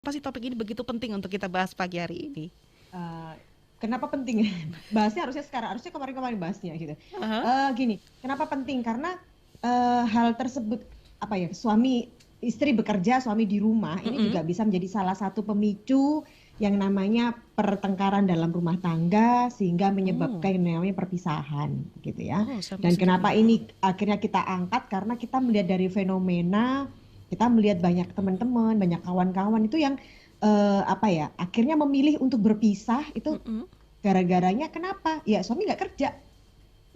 Kenapa sih topik ini begitu penting untuk kita bahas pagi hari ini? Eh, Kenapa penting? Bahasnya harusnya sekarang, harusnya kemarin-kemarin bahasnya gitu. Aha. Gini, kenapa penting? Karena hal tersebut apa ya, suami istri bekerja, suami di rumah, ini Mm-mm. juga bisa menjadi salah satu pemicu yang namanya pertengkaran dalam rumah tangga sehingga Oh, menyebabkan yang namanya perpisahan gitu ya. oh sampai Dan segitu. kenapa ini akhirnya kita angkat karena kita melihat dari fenomena, kita melihat banyak teman-teman, banyak kawan-kawan itu yang apa ya, akhirnya memilih untuk berpisah itu Mm-mm. gara-garanya kenapa? Ya suami nggak kerja,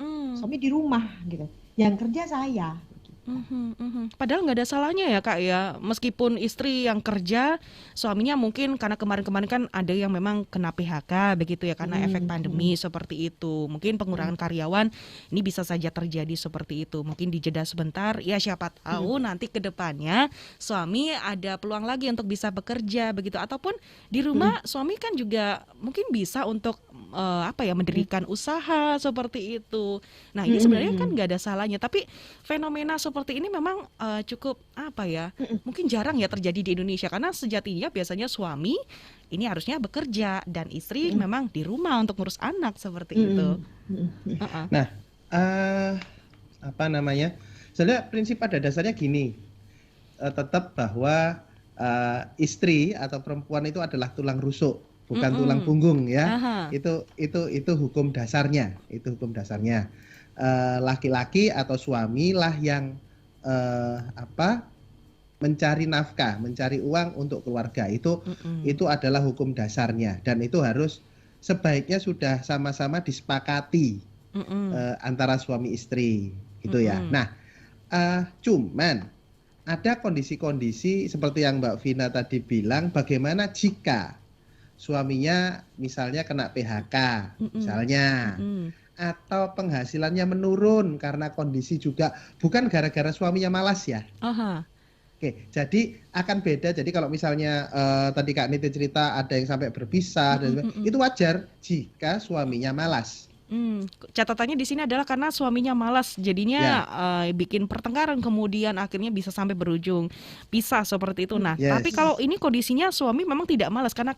Mm. suami di rumah gitu. Yang kerja saya. Gitu. Mhm, mhm. Padahal nggak ada salahnya ya Kak ya, meskipun istri yang kerja, suaminya mungkin karena kemarin-kemarin kan ada yang memang kena PHK begitu ya karena efek Mm, mm, pandemi seperti itu. Mungkin mm, pengurangan karyawan ini bisa saja terjadi seperti itu. Mungkin dijeda sebentar, ya siapa tahu mm, nanti ke depannya suami ada peluang lagi untuk bisa bekerja begitu. Ataupun di rumah mm, suami kan juga mungkin bisa untuk apa ya mm, mendirikan usaha seperti itu. Nah mm, ini mm, sebenarnya kan mm, nggak ada salahnya, tapi fenomena seperti ini memang, cukup apa ya, mm, mungkin jarang ya terjadi di Indonesia karena sejatinya biasanya suami ini harusnya bekerja dan istri mm, memang di rumah untuk ngurus anak seperti itu. mm, mm, mm, Heeh. Nah, eh apa namanya? Sebenarnya prinsip pada dasarnya gini, tetap bahwa istri atau perempuan itu adalah tulang rusuk, bukan tulang Mhm. punggung ya. Aha. Itu hukum dasarnya, itu hukum dasarnya. Laki-laki atau suami lah yang apa mencari nafkah, mencari uang untuk keluarga. Mhm. Itu adalah hukum dasarnya dan itu harus sebaiknya sudah sama-sama disepakati Mhm. antara suami istri gitu ya. Mhm. Nah, cuman ada kondisi-kondisi seperti yang Mbak Vina tadi bilang, bagaimana jika suaminya misalnya kena PHK, Mhm. misalnya, Mhm. atau penghasilannya menurun karena kondisi juga bukan gara-gara suaminya malas ya. Aha. Oke, jadi akan beda. Jadi kalau misalnya tadi Kak Niti cerita ada yang sampai berpisah dan Mhm. sebagainya, Mhm. itu wajar jika suaminya malas. Catatannya di sini adalah karena suaminya malas, jadinya, Ya, bikin pertengkaran kemudian akhirnya bisa sampai berujung pisah seperti itu. Nah, tapi kalau yes. ini kondisinya suami memang tidak malas karena,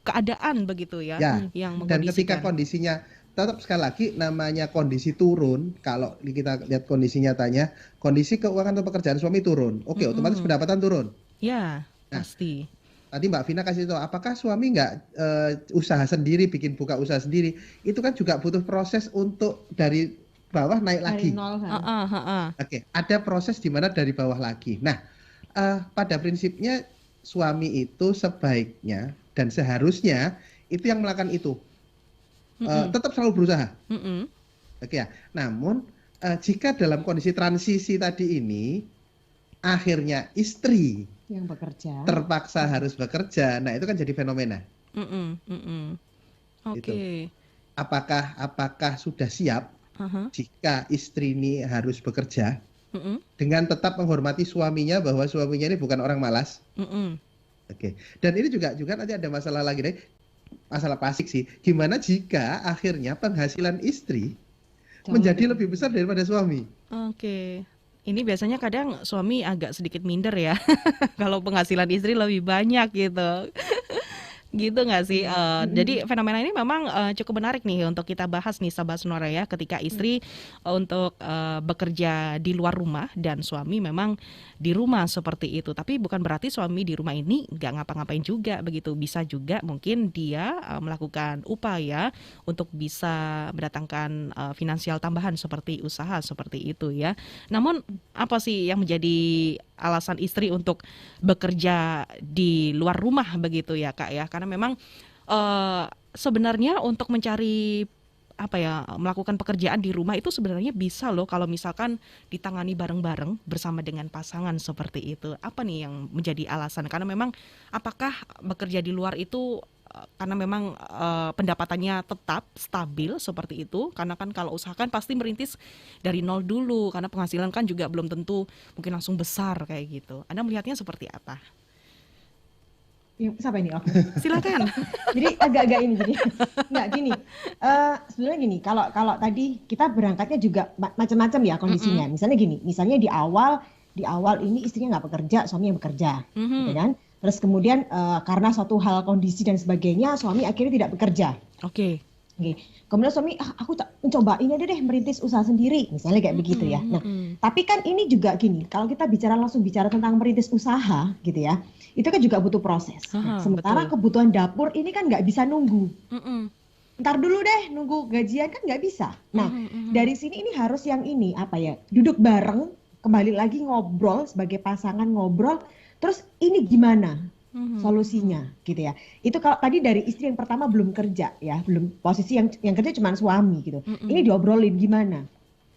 keadaan begitu ya Ya, yang dan ketika mengkondisikan. kondisinya tetap sekali lagi namanya kondisi turun, kalau kita lihat kondisi nyatanya, kondisi keuangan atau pekerjaan suami turun. Oke, otomatis Mhm. pendapatan turun. Ya, Nah, pasti. tadi Mbak Vina kasih tahu, apakah suami nggak usaha sendiri, bikin buka usaha sendiri? Itu kan juga butuh proses untuk dari bawah naik dari lagi. nol kan. Heeh, heeh. Oke, ada proses di mana dari bawah lagi. Nah, pada prinsipnya suami itu sebaiknya dan seharusnya itu yang melakukan itu. Mhm. Tetap selalu berusaha. Mhm. Oke ya. Namun jika dalam kondisi transisi tadi ini akhirnya istri Yang bekerja. terpaksa harus bekerja, nah itu kan jadi fenomena. Mhm. Mhm. Itu. Oke. Apakah sudah siap Ah. jika istri ini harus bekerja Mhm. dengan tetap menghormati suaminya bahwa suaminya ini bukan orang malas? Mhm. Oke. Dan ini juga nanti ada masalah lagi deh, masalah klasik sih. Gimana jika akhirnya penghasilan istri Jauh menjadi lebih. lebih besar daripada suami? Oke. Ini biasanya kadang suami agak sedikit minder ya, kalau penghasilan istri lebih banyak gitu. Gitu nggak sih? Mm, Jadi mm, fenomena ini memang, cukup menarik nih untuk kita bahas nih Sobat Sonora ya, ketika mm, istri, untuk, bekerja di luar rumah dan suami memang di rumah seperti itu. Tapi bukan berarti suami di rumah ini nggak ngapa-ngapain juga begitu, bisa juga mungkin dia, melakukan upaya untuk bisa mendatangkan, finansial tambahan seperti usaha seperti itu ya. Namun apa sih yang menjadi alasan istri untuk bekerja di luar rumah begitu ya Kak ya? Karena memang eh, sebenarnya untuk mencari apa ya melakukan pekerjaan di rumah itu sebenarnya bisa loh kalau misalkan ditangani bareng-bareng bersama dengan pasangan seperti itu. Apa nih yang menjadi alasan? Karena memang apakah bekerja di luar itu karena memang pendapatannya tetap stabil seperti itu karena kan kalau usaha kan pasti merintis dari nol dulu karena penghasilan kan juga belum tentu mungkin langsung besar kayak gitu. Anda melihatnya seperti apa? Siapa ini aku? Silakan. Jadi agak-agak ini jadi nggak gini. Sebenarnya gini, kalau kalau tadi kita berangkatnya juga macam-macam ya kondisinya. Mm-mm. Misalnya gini, misalnya di awal ini istrinya nggak bekerja, suami yang bekerja, gitu Mhm. kan? Terus kemudian karena suatu hal kondisi dan sebagainya, suami akhirnya tidak bekerja. Oke. Oke. Kemudian suami, aku tak mencoba ini aja deh merintis usaha sendiri, misalnya kayak begitu ya. Nah, tapi kan ini juga gini, kalau kita langsung bicara tentang merintis usaha gitu ya, itu kan juga butuh proses. Nah, sementara betul. kebutuhan dapur ini kan nggak bisa nunggu. Mm-mm. Ntar dulu deh, nunggu gajian kan nggak bisa. Nah, dari sini ini harus yang ini apa ya, duduk bareng, kembali lagi ngobrol sebagai pasangan ngobrol, terus ini gimana solusinya gitu ya. Itu kalau tadi dari istri yang pertama belum kerja ya, belum posisi yang kerja cuma suami gitu. Ini diobrolin gimana?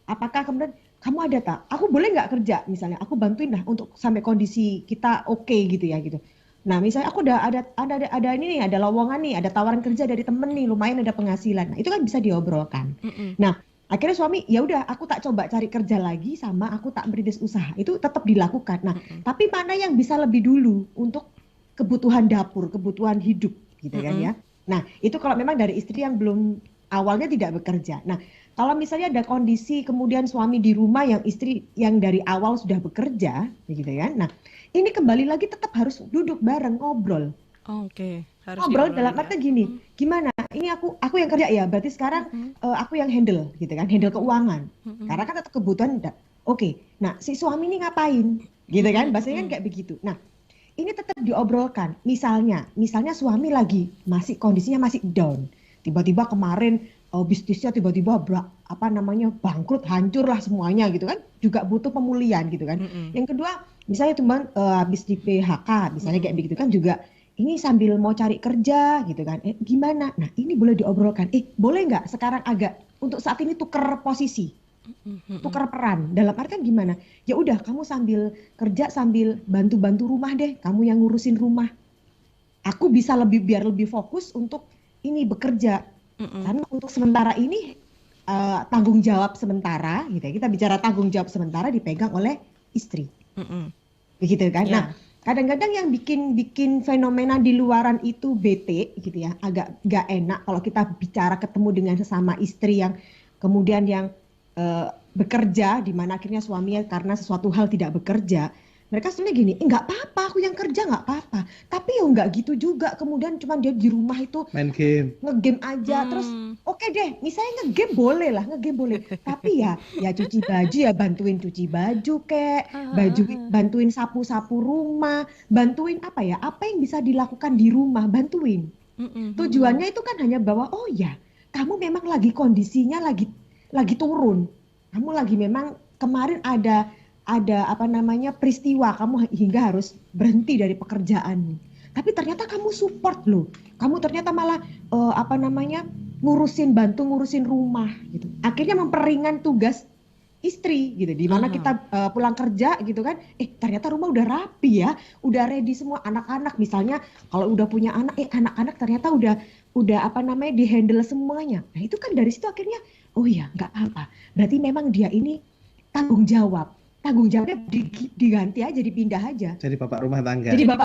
Apakah kemudian kamu ada tak? Aku boleh nggak kerja misalnya? Aku bantuin lah untuk sampai kondisi kita oke gitu ya gitu. Nah misalnya aku udah ada ini nih, ada lowongan nih, ada tawaran kerja dari temen nih, lumayan ada penghasilan. Nah itu kan bisa diobrolkan. Nah akhirnya suami ya udah aku tak coba cari kerja lagi sama aku tak merintis usaha. Itu tetap dilakukan. Nah tapi mana yang bisa lebih dulu untuk kebutuhan dapur, kebutuhan hidup gitu kan ya. Nah, itu kalau memang dari istri yang belum awalnya tidak bekerja. Nah, kalau misalnya ada kondisi kemudian suami di rumah yang istri yang dari awal sudah bekerja, gitu kan. Nah, ini kembali lagi tetap harus duduk bareng ngobrol. Oke, harus Ngobrol dalam diobrolin ya. arti gini, gimana? Ini aku yang kerja ya, berarti sekarang aku yang handle gitu kan, handle keuangan. Karena kan tetap kebutuhan. Oke. Nah, si suami ini ngapain? Gitu kan, bahasanya kan kayak begitu. Nah, ini tetap diobrolkan. Misalnya suami lagi kondisinya masih down. Tiba-tiba kemarin bisnisnya tiba-tiba bangkrut, hancur lah semuanya gitu kan. Juga butuh pemulihan gitu kan. Yang kedua, misalnya teman habis di PHK, misalnya kayak begitu kan juga ini sambil mau cari kerja gitu kan. Gimana? Nah, ini boleh diobrolkan. Boleh nggak sekarang agak untuk saat ini tuker posisi? Tukar peran dalam artian gimana, ya udah kamu sambil kerja sambil bantu-bantu rumah deh, kamu yang ngurusin rumah, aku bisa biar lebih fokus untuk ini bekerja, karena untuk sementara ini tanggung jawab sementara gitu ya, kita bicara tanggung jawab sementara dipegang oleh istri, begitu kan. Nah kadang-kadang yang bikin fenomena di luaran itu bete gitu ya, agak gak enak kalau kita bicara ketemu dengan sesama istri yang kemudian yang bekerja, di mana akhirnya suaminya karena sesuatu hal tidak bekerja, mereka sebenarnya gini, nggak apa-apa, aku yang kerja nggak apa-apa, tapi ya nggak gitu juga, kemudian cuma dia di rumah itu main game, ngegame aja, terus oke deh, misalnya ngegame boleh lah, tapi ya cuci baju ya bantuin cuci baju bantuin sapu-sapu rumah, bantuin apa yang bisa dilakukan di rumah, bantuin. Tujuannya itu kan hanya bahwa oh ya, kamu memang lagi kondisinya lagi turun. Kamu lagi memang kemarin ada peristiwa kamu hingga harus berhenti dari pekerjaan. Tapi ternyata kamu support loh. Kamu ternyata malah bantu ngurusin rumah gitu. Akhirnya memperingan tugas istri gitu. Di mana kita pulang kerja gitu kan, ternyata rumah udah rapi ya, udah ready semua, anak-anak misalnya kalau udah punya anak, anak-anak ternyata udah dihandle semuanya. Nah, itu kan dari situ akhirnya oh iya, nggak apa-apa. Berarti memang dia ini tanggung jawabnya diganti aja, dipindah aja. jadi bapak rumah tangga. Jadi bapak